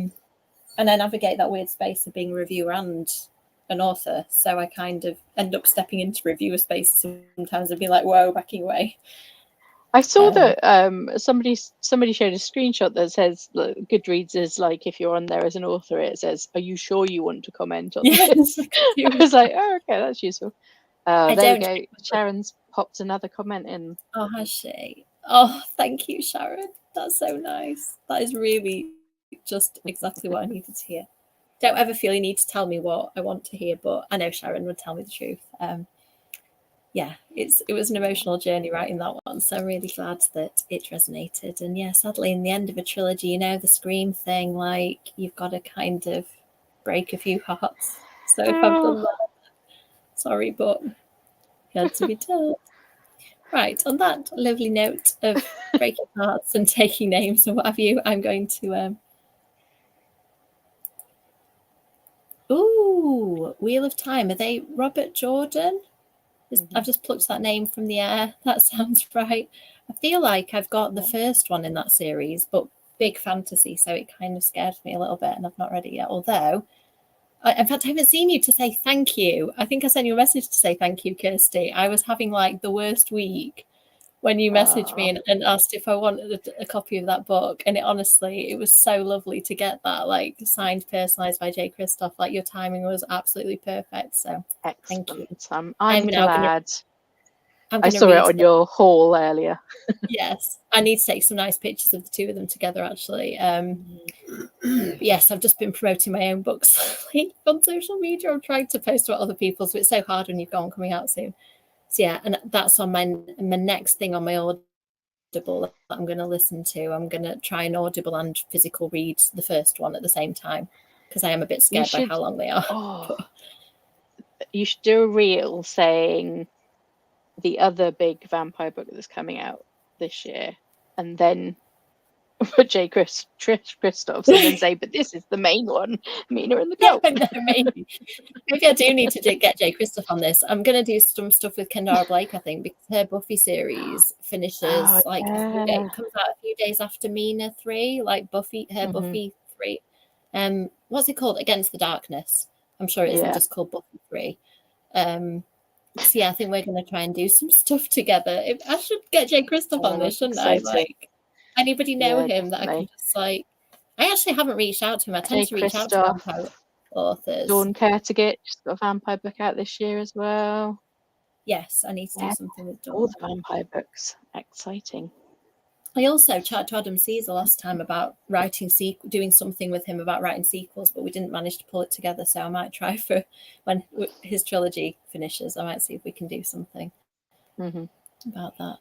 And I navigate that weird space of being a reviewer and an author. So I kind of end up stepping into reviewer spaces sometimes and be like, whoa, backing away. I saw that somebody showed a screenshot that says Goodreads is like, if you're on there as an author, it says, "Are you sure you want to comment on this?" I was like, "Oh, okay, that's useful." There we go. Sharon's popped another comment in. Oh, has she? Oh, thank you, Sharon. That's so nice. That is really just exactly what I needed to hear. Don't ever feel you need to tell me what I want to hear, but I know Sharon would tell me the truth. Yeah, it was an emotional journey writing that one, so I'm really glad that it resonated. And yeah, sadly, in the end of a trilogy, you know, the Scream thing, like, you've got to kind of break a few hearts. So if I've done that, sorry, but it had to be told. Right, on that lovely note of breaking hearts and taking names and what have you, I'm going to ooh, Wheel of Time. Are they Robert Jordan? I've just plucked that name from the air. That sounds right. I feel like I've got the first one in that series, but big fantasy, so it kind of scared me a little bit, and I've not read it yet. Although, in fact, I haven't seen you to say thank you. I think I sent you a message to say thank you, Kirsty. I was having like the worst week when you messaged me and asked if I wanted a copy of that book. And it was so lovely to get that, like, signed, personalised by Jay Christoph. Like, your timing was absolutely perfect. So Excellent. thank you. I'm glad. I saw it on your haul earlier. Yes, I need to take some nice pictures of the two of them together, actually. Yes, I've just been promoting my own books on social media. I'm trying to post about other people's, but it's so hard when you've got one coming out soon. So yeah, and that's on my next thing on my Audible that I'm going to listen to. I'm going to try an Audible and physical read the first one at the same time because I am a bit scared by how long they are. Oh, you should do a reel saying the other big vampire book that's coming out this year, and then put Trish Christophs and then say, but this is the main one, Mina and the Cult. Yeah, no, maybe I do need to get Jay Christoph on this. I'm going to do some stuff with Kendara Blake, I think, because her Buffy series finishes it comes out a few days after Mina 3, like Buffy 3. What's it called? Against the Darkness. I'm sure it isn't just called Buffy 3. So yeah, I think we're going to try and do some stuff together. I should get Jay Christoph on this, shouldn't I? Like, anybody know him that I can just like? I actually haven't reached out to him. I tend to reach out to vampire authors. Dawn Kertiget, she's got a vampire book out this year as well. Yes, I need to do something with Dawn. All the vampire books, exciting. I also chatted to Adam Caesar last time about doing something with him about writing sequels, but we didn't manage to pull it together. So I might try for when his trilogy finishes. I might see if we can do something about that.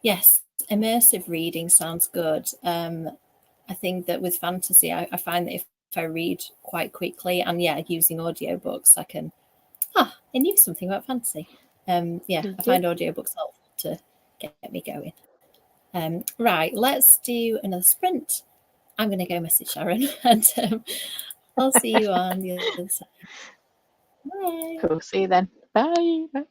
Yes, immersive reading sounds good. I think that with fantasy, I find that if I read quite quickly and using audiobooks, I can I knew something about fantasy. I find audiobooks helpful to get me going. Right, let's do another sprint. I'm going to go message Sharon and I'll see you on the other side. Bye. Cool, see you then. Bye. Bye.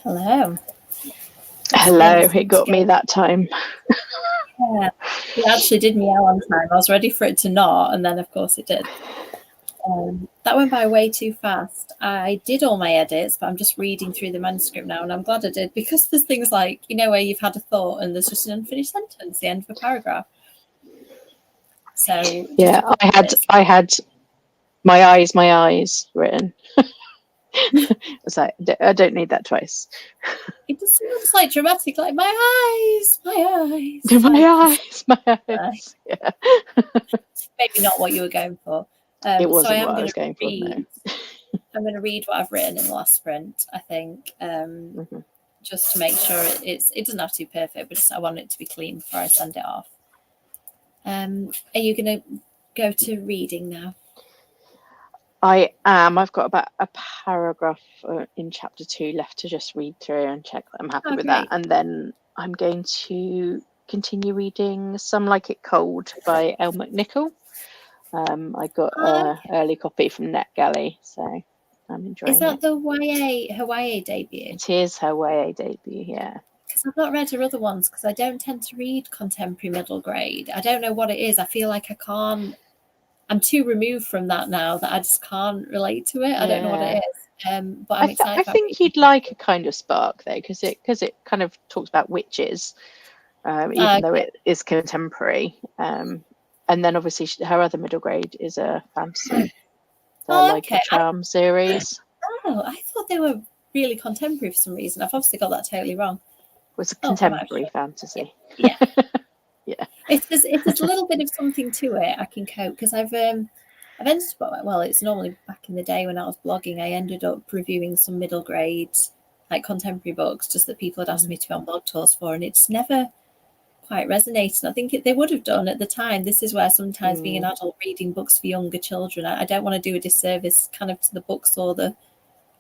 Hello. Hello, it got me that time. Yeah, it actually did meow on time. I was ready for it to not, and then of course it did. That went by way too fast. I did all my edits, but I'm just reading through the manuscript now, and I'm glad I did, because there's things like, you know, where you've had a thought and there's just an unfinished sentence, the end of a paragraph. So yeah, I had my eyes written. It's like, I don't need that twice. It just sounds like dramatic, like my eyes. My eyes. Yeah. Maybe not what you were going for. It wasn't so I am what I was going going for. No. I'm going to read what I've written in the last sprint, I think, just to make sure it doesn't have to be perfect, but just, I want it to be clean before I send it off. Are you going to go to reading now? I am. I've got about a paragraph in chapter 2 left to just read through and check that I'm happy with that. And then I'm going to continue reading Some Like It Cold by Elle McNichol. I got an early copy from NetGalley, so I'm enjoying it. Is that the her YA debut? It is her YA debut, yeah. Because I've not read her other ones, because I don't tend to read contemporary middle grade. I don't know what it is. I feel like I'm too removed from that now that I just can't relate to it. Yeah. I don't know what it is. But I'm excited. I think you'd like a kind of spark though, because it kind of talks about witches, even though it is contemporary. And then obviously her other middle grade is a fantasy, a Charm series. I thought they were really contemporary for some reason. I've obviously got that totally wrong. It was a contemporary fantasy. Yeah. Yeah. If there's a little bit of something to it, I can cope, because I've ended up, well, it's normally back in the day when I was blogging, I ended up reviewing some middle grade, like contemporary books, just that people had asked me to be on blog tours for, and it's never quite resonated. I think they would have done at the time. This is where sometimes being an adult reading books for younger children, I don't want to do a disservice kind of to the books or the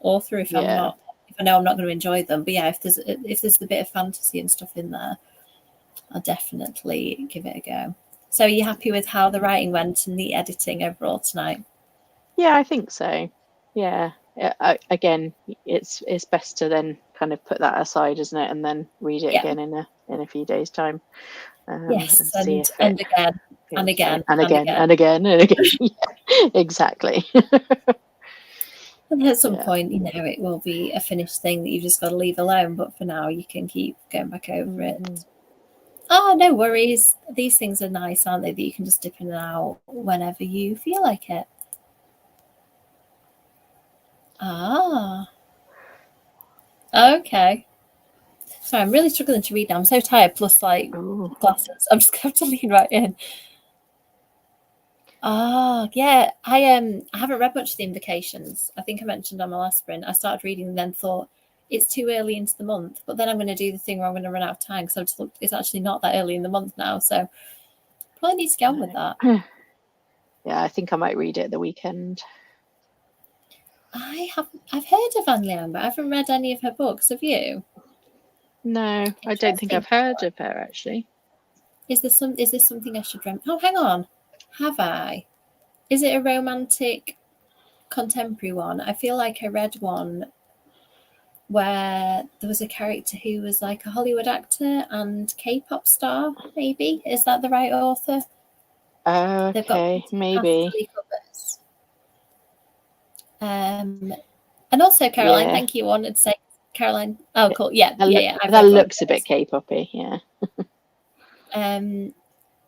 author if I know I'm not going to enjoy them. But yeah, if there's the bit of fantasy and stuff in there, I'll definitely give it a go. So are you happy with how the writing went and the editing overall tonight? Yeah, I think so. Yeah. Again, it's best to then kind of put that aside, isn't it, and then read it again in a few days' time. Yes, and again. Yeah, exactly. And at some point, you know, it will be a finished thing that you've just got to leave alone. But for now, you can keep going back over it. Oh, no worries. These things are nice, aren't they? That you can just dip in and out whenever you feel like it. Ah. Okay. Sorry, I'm really struggling to read now. I'm so tired, plus like glasses. I'm just going to have to lean right in. Yeah. I haven't read much of the Invocations. I think I mentioned on my last sprint. I started reading and then thought it's too early into the month. But then I'm going to do the thing where I'm going to run out of time, because I've just looked, it's actually not that early in the month now. So probably need to get on with that. Yeah, I think I might read it the weekend. I've heard of Anne Liang, but I haven't read any of her books. Have you? No, I don't think I've heard of her actually. Is this something I should read? Oh, hang on. Have I? Is it a romantic contemporary one? I feel like I read one where there was a character who was like a Hollywood actor and K-pop star, maybe? Is that the right author? Okay, maybe. And also, Caroline, thank you. I wanted to say, Caroline. Oh, cool. Yeah. That looks a bit K-poppy, yeah.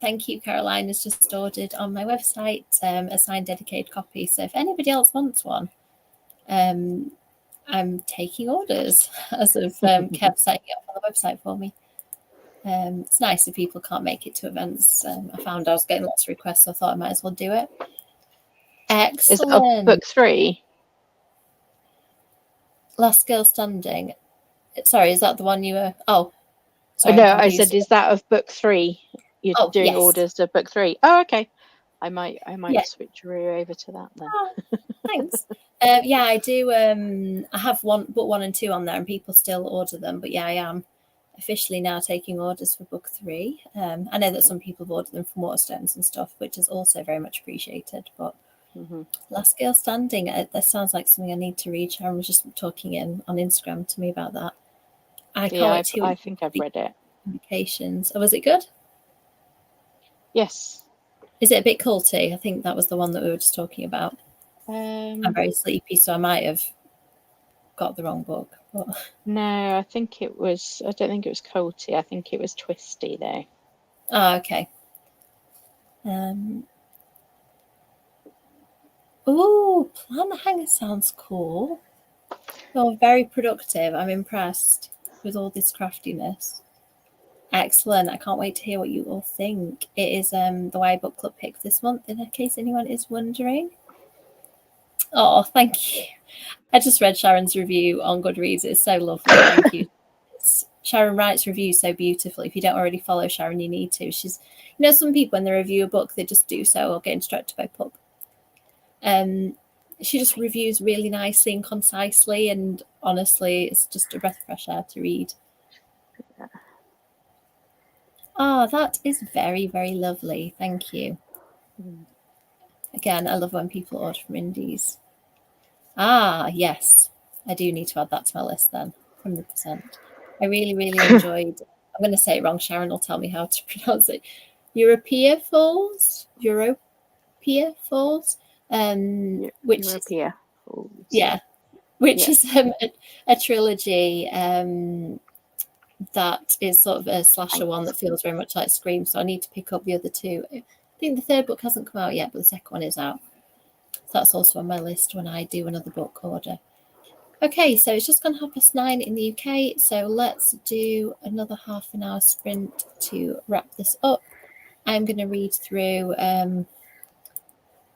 Thank you, Caroline has just ordered on my website a signed dedicated copy. So if anybody else wants one, I'm taking orders as of Kev setting it up on the website for me. It's nice if people can't make it to events. I found I was getting lots of requests, so I thought I might as well do it. Excellent. Is book 3? Last Girl Standing. Sorry, is that the one you were? Oh, sorry. No, I said, is that of book 3? You're doing orders to book 3. Oh, okay. I might switch over to that then. Oh, thanks. Yeah, I do. I have book 1 and 2 on there, and people still order them. But yeah, I am officially now taking orders for book 3. I know that some people have ordered them from Waterstones and stuff, which is also very much appreciated. But Last Girl Standing, that sounds like something I need to read. Sharon was just talking on Instagram to me about that. I can't Yeah, wait to I think I've read it. Indications. Oh, was it good? Yes. Is it a bit culty? I think that was the one that we were just talking about. I'm very sleepy, so I might have got the wrong book. But... No, I think it was. I don't think it was culty. I think it was twisty, though. Oh, okay. Oh, Plan the Hanger sounds cool. You're very productive. I'm impressed with all this craftiness. Excellent. I can't wait to hear what you all think. It is the YA Book Club pick this month, in case anyone is wondering. Oh, thank you. I just read Sharon's review on Goodreads. It's so lovely. Thank you. Sharon writes reviews so beautifully. If you don't already follow Sharon, you need to. She's, some people when they review a book, they just do so or get instructed by pub. She just reviews really nicely and concisely, and honestly, it's just a breath of fresh air to read. That is very, very lovely. Thank you. Again, I love when people order from indies. Yes. I do need to add that to my list then. 100%. I really, really enjoyed, I'm going to say it wrong. Sharon will tell me how to pronounce it. Europea Falls? Which Europea Falls. Yeah. Which is a trilogy that is sort of a slasher one that feels very much like Scream. So I need to pick up the other two. I think the third book hasn't come out yet, but the second one is out. So that's also on my list when I do another book order. Okay, so it's just gone 9:30 in the UK. So let's do another half an hour sprint to wrap this up. I'm going to read through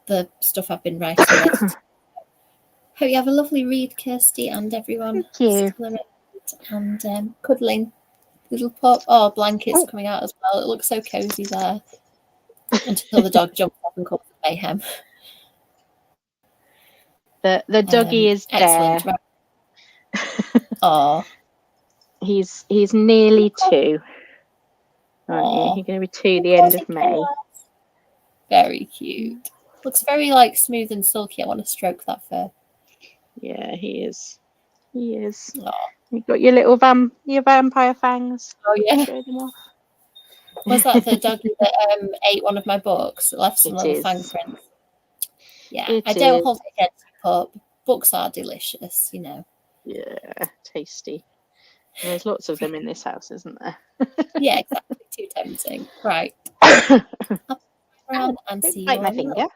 the stuff I've been writing and editing. Hope you have a lovely read, Kirsty, and everyone. Thank you. And cuddling little pup. Oh, blankets coming out as well. It looks so cozy there. Until the dog jumps up and causes mayhem. The doggy is excellent. there. Oh, he's nearly 2. Aren't you? You're going to be 2 the end of May. Very cute. Looks very like smooth and silky. I want to stroke that fur. Yeah, he is. He is. Aww. You've got your little vampire fangs. Oh yeah. Show them off. Was that the doggy that ate one of my books? It left some little fang prints. Yeah, I don't hold it against the pup. Books are delicious, Yeah, tasty. There's lots of them in this house, isn't there? Yeah, exactly. Too tempting. Right. And see you my finger.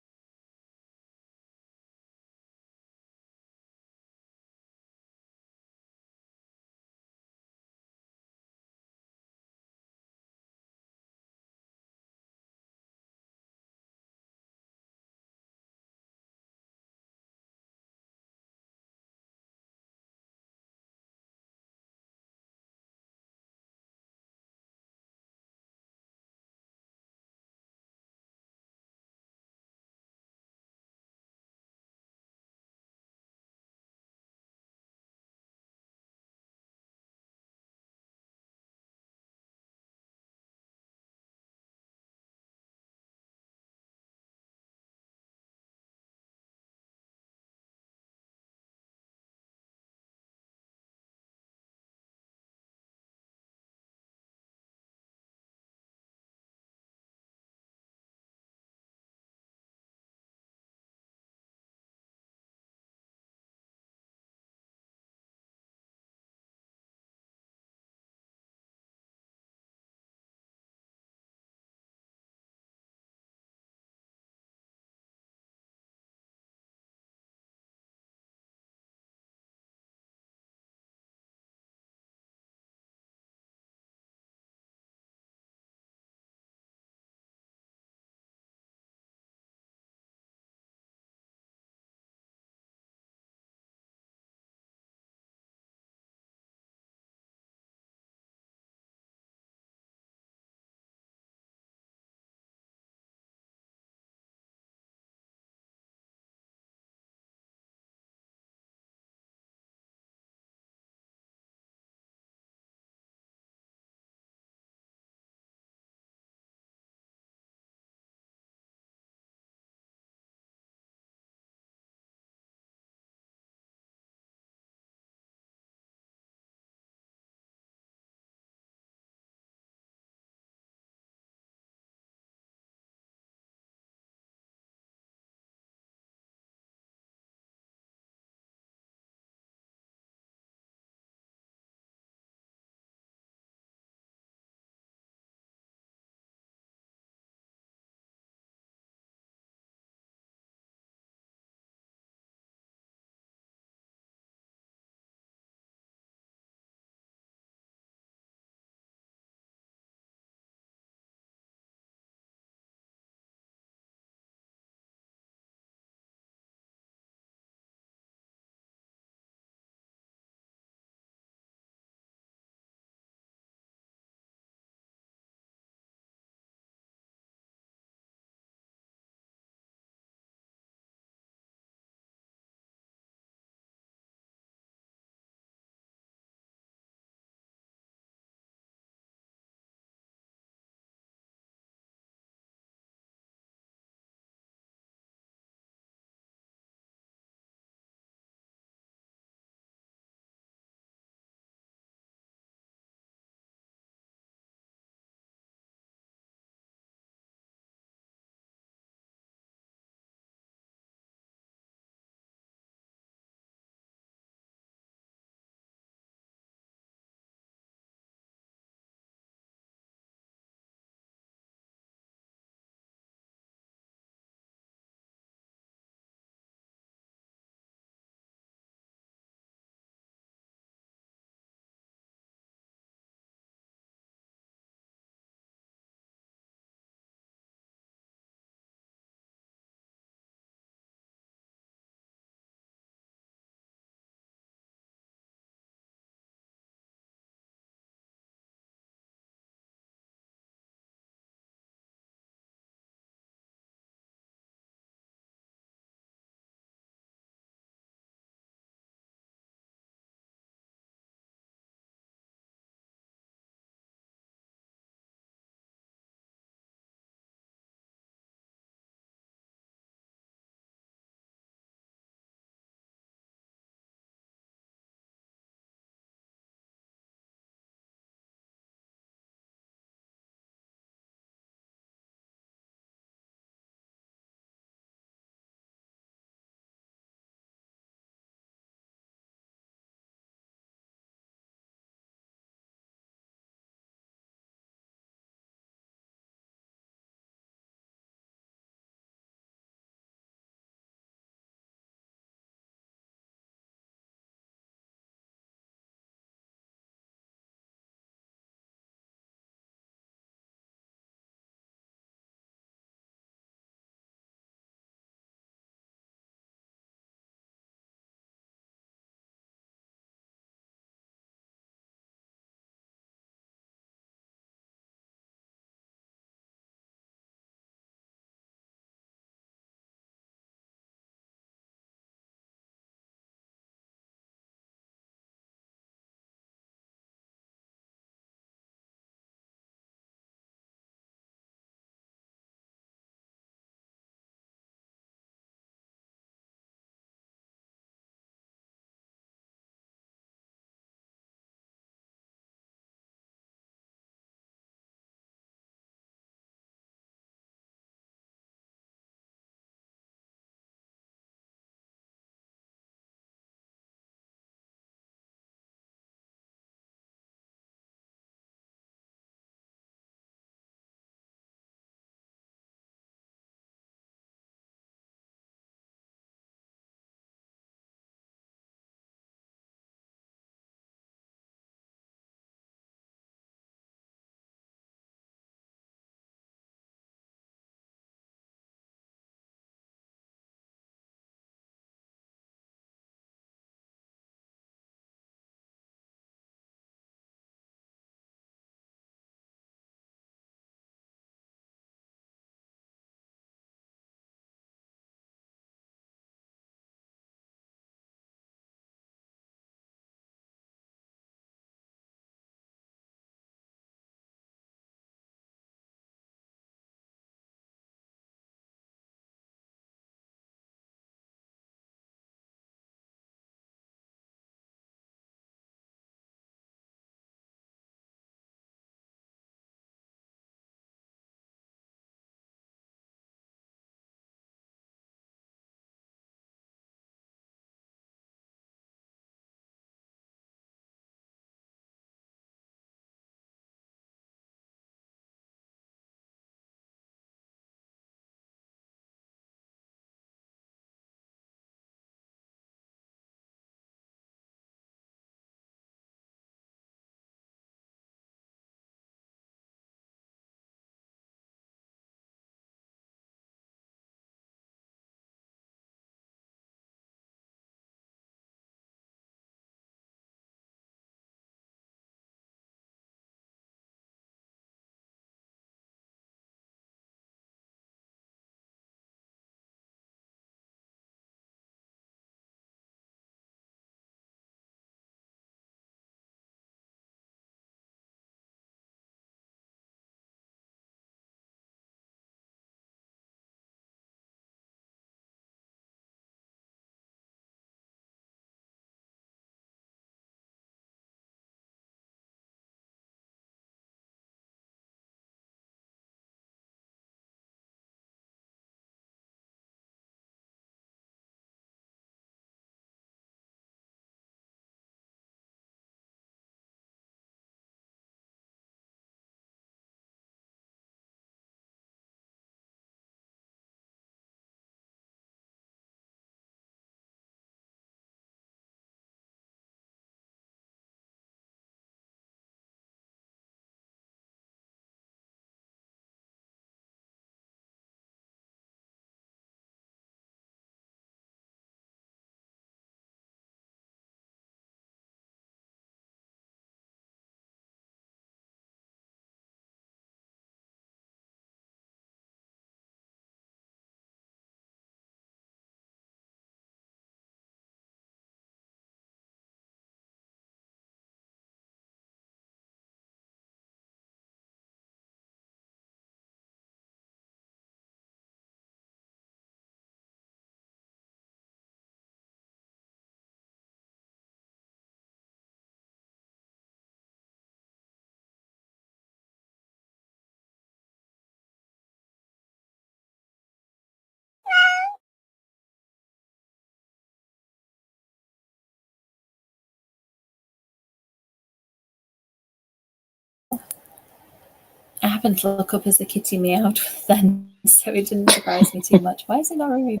happened to look up as the kitty meowed then, so it didn't surprise me too much. Why is it not removing?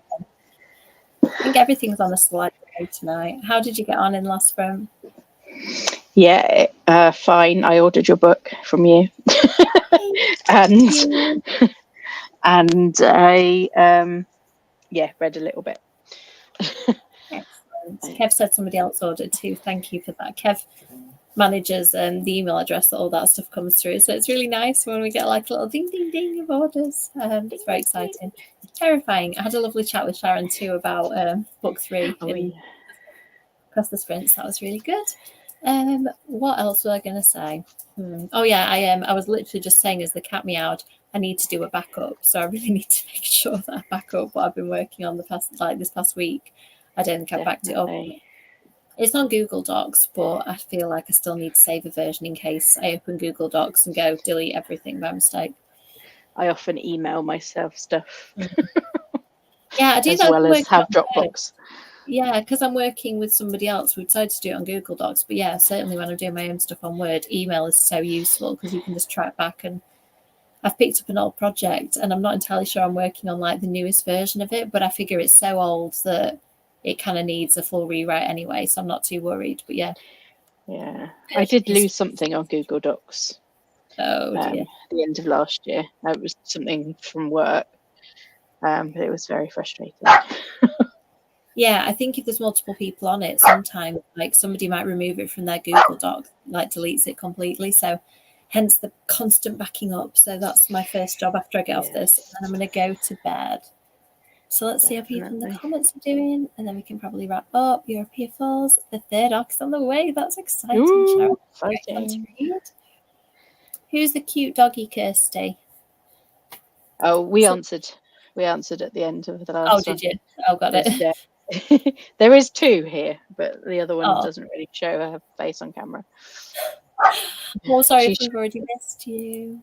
I think everything's on a slide tonight. How did you get on in last room? Yeah, fine. I ordered your book from you, and I read a little bit. Excellent. Kev said somebody else ordered too. Thank you for that. Kev manages the email address that all that stuff comes through, so it's really nice when we get like a little ding ding ding of orders. It's very exciting. Terrifying. I had a lovely chat with Sharon too about book 3 Across the Sprints. That was really good. What else was I going to say? Oh yeah, I was literally just saying as the cat meowed, I need to do a backup, so I really need to make sure that I back up what I've been working on this past week. I don't think I backed it up. It's on Google Docs, but I feel like I still need to save a version in case I open Google Docs and go delete everything by mistake. I often email myself stuff. Yeah, I do as that well as have Dropbox. Yeah, because I'm working with somebody else. We decided to do it on Google Docs, but yeah, certainly when I'm doing my own stuff on Word, email is so useful because you can just track back. And I've picked up an old project, and I'm not entirely sure I'm working on like the newest version of it, but I figure it's so old that it kind of needs a full rewrite anyway, so I'm not too worried. But yeah, I did lose something on Google Docs. Oh dear. At the end of last year, it was something from work, but it was very frustrating. Yeah, I think if there's multiple people on it, sometimes like somebody might remove it from their Google Doc, like deletes it completely. So hence the constant backing up. So that's my first job after I get off this, and then I'm going to go to bed. So let's see how people in the comments are doing, and then we can probably wrap up. European Falls, the third arc is on the way. That's exciting. Ooh, exciting. Who's the cute doggy, Kirsty? Oh, we answered at the end of the last one. Oh, did you? Oh, got it. There is 2 here, but the other one doesn't really show her face on camera. Well, sorry if we've already missed you.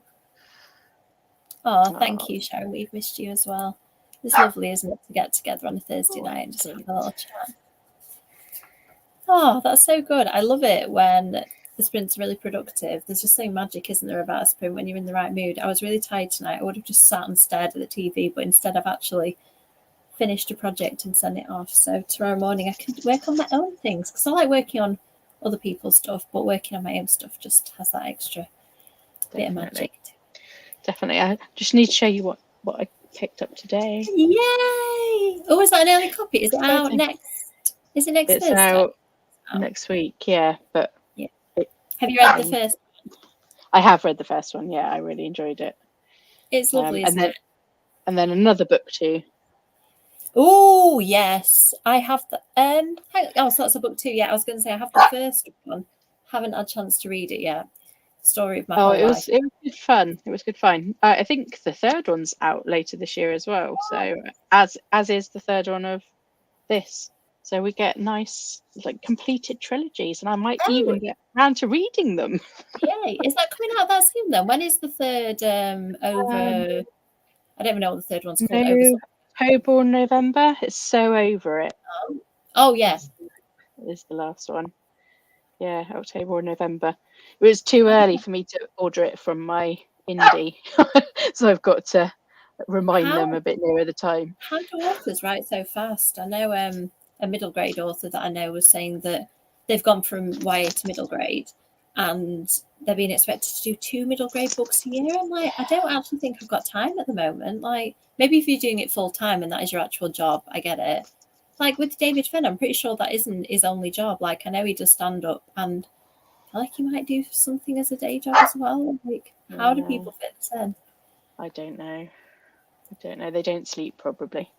Oh, thank you, Sharon. We've missed you as well. It's lovely, isn't it, to get together on a Thursday night and just have a little chat. Oh, that's so good. I love it when the sprints are really productive. There's just something magic, isn't there, about a sprint when you're in the right mood. I was really tired tonight. I would have just sat and stared at the TV, but instead I've actually finished a project and sent it off. So tomorrow morning I can work on my own things, because I like working on other people's stuff, but working on my own stuff just has that extra bit of magic. Definitely. I just need to show you what I picked up today. Yay! Oh, is that an early copy? Is it out next? Is it next Thursday? It's out next week, yeah. But yeah. Have you read the first one? I have read the first one, yeah. I really enjoyed it. It's lovely, isn't it? And then another book too. Oh yes, I have the so that's a book 2. Yeah, I was going to say I have the first one. Haven't had a chance to read it yet. Story of my whole life. It was good fun. It was good fun. I think the third one's out later this year as well. So as is the third one of this. So we get nice like completed trilogies, and I might even get around to reading them. Yay! Is that coming out that soon then? When is the third over? I don't even know what the third one's called. October or November. It's so over it. Oh yeah. Is the last one. Yeah, October or November. It was too early for me to order it from my indie, so I've got to remind them a bit nearer the time. How do authors write so fast? I know a middle grade author that I know was saying that they've gone from YA to middle grade, and they're being expected to do 2 middle grade books a year. I'm like, I don't actually think I've got time at the moment. Like, maybe if you're doing it full time and that is your actual job, I get it. Like with David Fenn, I'm pretty sure that isn't his only job. Like, I know he does stand up, and I feel like he might do something as a day job as well. Like, how do people fit this in? I don't know. They don't sleep probably.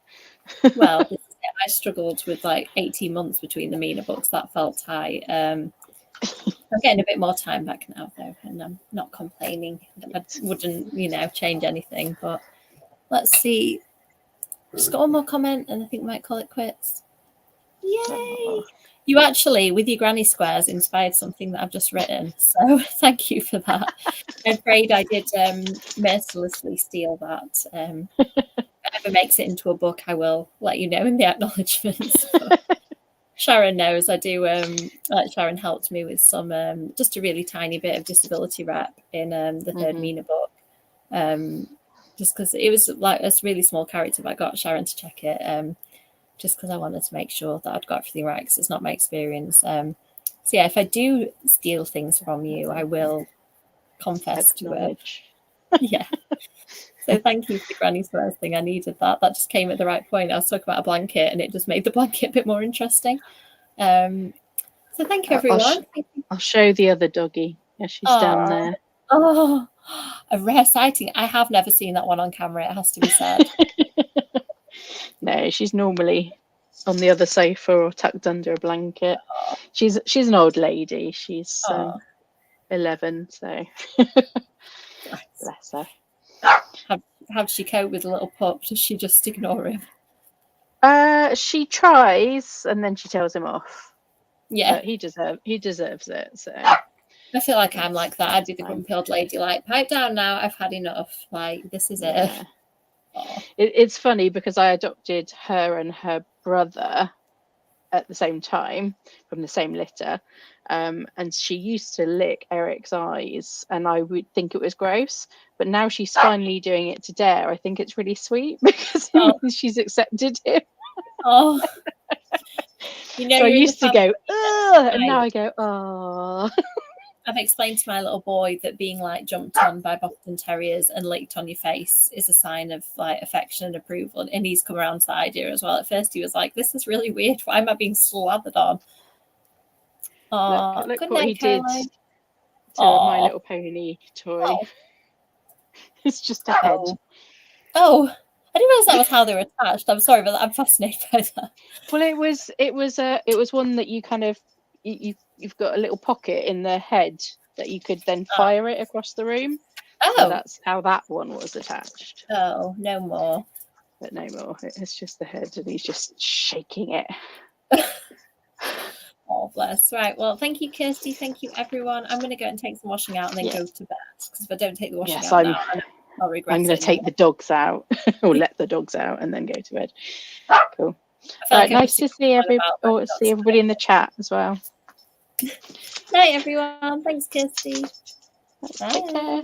Well, I struggled with like 18 months between the Mina books. That felt tight. I'm getting a bit more time back now though, and I'm not complaining. I wouldn't, change anything. But let's see. Just got one more comment, and I think we might call it quits. Yay! You actually, with your granny squares, inspired something that I've just written. So thank you for that. I'm afraid I did mercilessly steal that. If it ever makes it into a book, I will let you know in the acknowledgements. Sharon knows I do. Sharon helped me with some, just a really tiny bit of disability rep in the third Mina book. just because it was like a really small character, but I got Sharon to check it just because I wanted to make sure that I'd got everything right, because it's not my experience. So yeah, if I do steal things from you, I will confess to it. Yeah. So thank you for the Granny Squares thing. I needed that. That just came at the right point. I was talking about a blanket, and it just made the blanket a bit more interesting. So thank you, everyone. I'll show the other doggy. Yeah, she's down there. Oh, a rare sighting. I have never seen that one on camera, it has to be said. No, she's normally on the other sofa or tucked under a blanket. She's an old lady. She's 11, so bless her. How does she cope with a little pup? Does she just ignore him? She tries, and then she tells him off. Yeah, but he deserves it. So I feel like I'm like that. I'd be the grumpy old lady, like, pipe down now. I've had enough. Like, this is it. It's funny because I adopted her and her brother at the same time from the same litter, and she used to lick Eric's eyes, and I would think it was gross, but now she's finally doing it to Dare. I think it's really sweet because it means she's accepted him. Oh, so I used to go, ugh, and now I go, oh. I've explained to my little boy that being like jumped on by Boston Terriers and licked on your face is a sign of like affection and approval, and he's come around to the idea as well. At first he was like, this is really weird, why am I being slathered on? Look what he did to My Little Pony toy. It's just a head. I didn't realize that was how they were attached. I'm sorry, but I'm fascinated by that. Well, it was one that you kind of you've got a little pocket in the head that you could then fire it across the room. So that's how that one was attached. Oh, no more. But no more. It's just the head, and he's just shaking it. Oh, bless. Right. Well, thank you, Kirsty. Thank you, everyone. I'm going to go and take some washing out and then go to bed, because if I don't take the washing out now, I'll regret it. I'm going to take the dogs out or let the dogs out and then go to bed. Cool. All right, nice to see everybody in the chat as well. Night, everyone. Thanks, Kirsty. Take care.